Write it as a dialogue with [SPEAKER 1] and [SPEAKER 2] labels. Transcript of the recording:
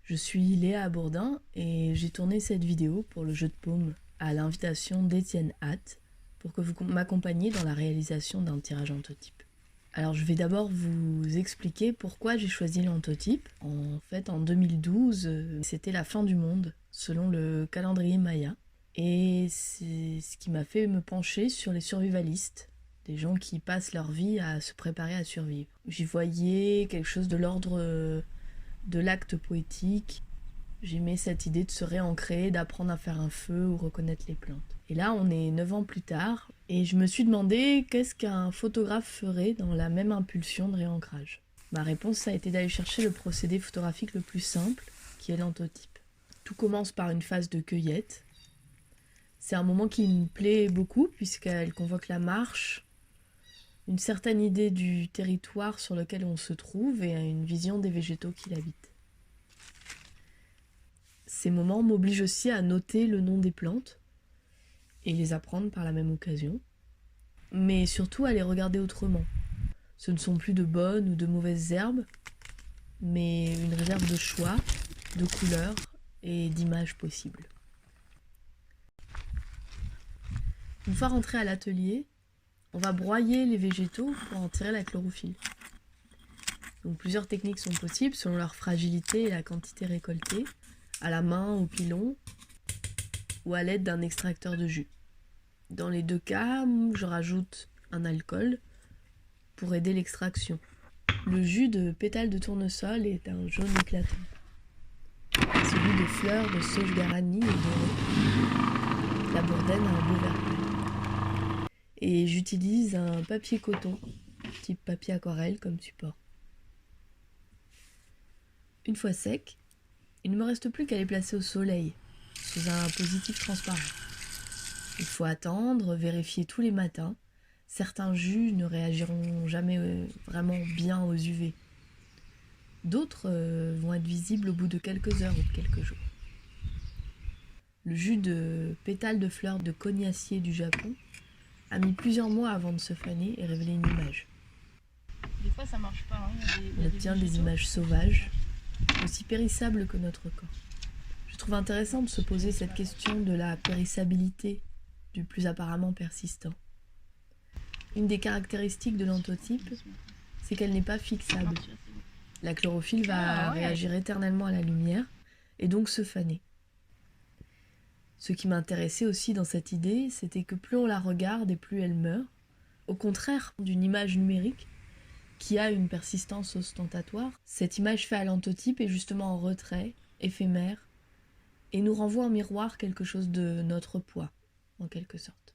[SPEAKER 1] Je suis Léa Bourdin et j'ai tourné cette vidéo pour le jeu de paume à l'invitation d'Étienne Hatt pour que vous m'accompagniez dans la réalisation d'un tirage entotype. Alors je vais d'abord vous expliquer pourquoi j'ai choisi l'entotype. En fait, en 2012, c'était la fin du monde selon le calendrier Maya. Et c'est ce qui m'a fait me pencher sur les survivalistes, des gens qui passent leur vie à se préparer à survivre. J'y voyais quelque chose de l'ordre de l'acte poétique. J'aimais cette idée de se réancrer, d'apprendre à faire un feu ou reconnaître les plantes. Et là, on est 9 ans plus tard, et je me suis demandé qu'est-ce qu'un photographe ferait dans la même impulsion de réancrage. Ma réponse a été d'aller chercher le procédé photographique le plus simple, qui est l'entotype. Tout commence par une phase de cueillette. C'est un moment qui me plaît beaucoup, puisqu'elle convoque la marche, une certaine idée du territoire sur lequel on se trouve et une vision des végétaux qui l'habitent. Ces moments m'obligent aussi à noter le nom des plantes et les apprendre par la même occasion, mais surtout à les regarder autrement. Ce ne sont plus de bonnes ou de mauvaises herbes, mais une réserve de choix, de couleurs et d'images possibles. Une fois rentré à l'atelier, on va broyer les végétaux pour en tirer la chlorophylle. Donc plusieurs techniques sont possibles selon leur fragilité et la quantité récoltée, à la main, au pilon ou à l'aide d'un extracteur de jus. Dans les deux cas, je rajoute un alcool pour aider l'extraction. Le jus de pétales de tournesol est un jaune éclatant. Celui de fleurs de sauge garani est doré. La bourdaine a un beau vert pâle. Et j'utilise un papier coton, type papier aquarelle, comme support. Une fois sec, il ne me reste plus qu'à les placer au soleil, sous un positif transparent. Il faut attendre, vérifier tous les matins. Certains jus ne réagiront jamais vraiment bien aux UV. D'autres vont être visibles au bout de quelques heures ou de quelques jours. Le jus de pétales de fleurs de cognacier du Japon a mis plusieurs mois avant de se faner et révéler une image.
[SPEAKER 2] Des fois ça marche pas.
[SPEAKER 1] On obtient des images sauvages, aussi périssables que notre corps. Je trouve intéressant de se poser cette question de la périssabilité du plus apparemment persistant. Une des caractéristiques de l'entotype, c'est qu'elle n'est pas fixable. La chlorophylle va réagir éternellement à la lumière et donc se faner. Ce qui m'intéressait aussi dans cette idée, c'était que plus on la regarde et plus elle meurt, au contraire d'une image numérique qui a une persistance ostentatoire. Cette image faite à l'entotype est justement en retrait, éphémère, et nous renvoie en miroir quelque chose de notre poids, en quelque sorte.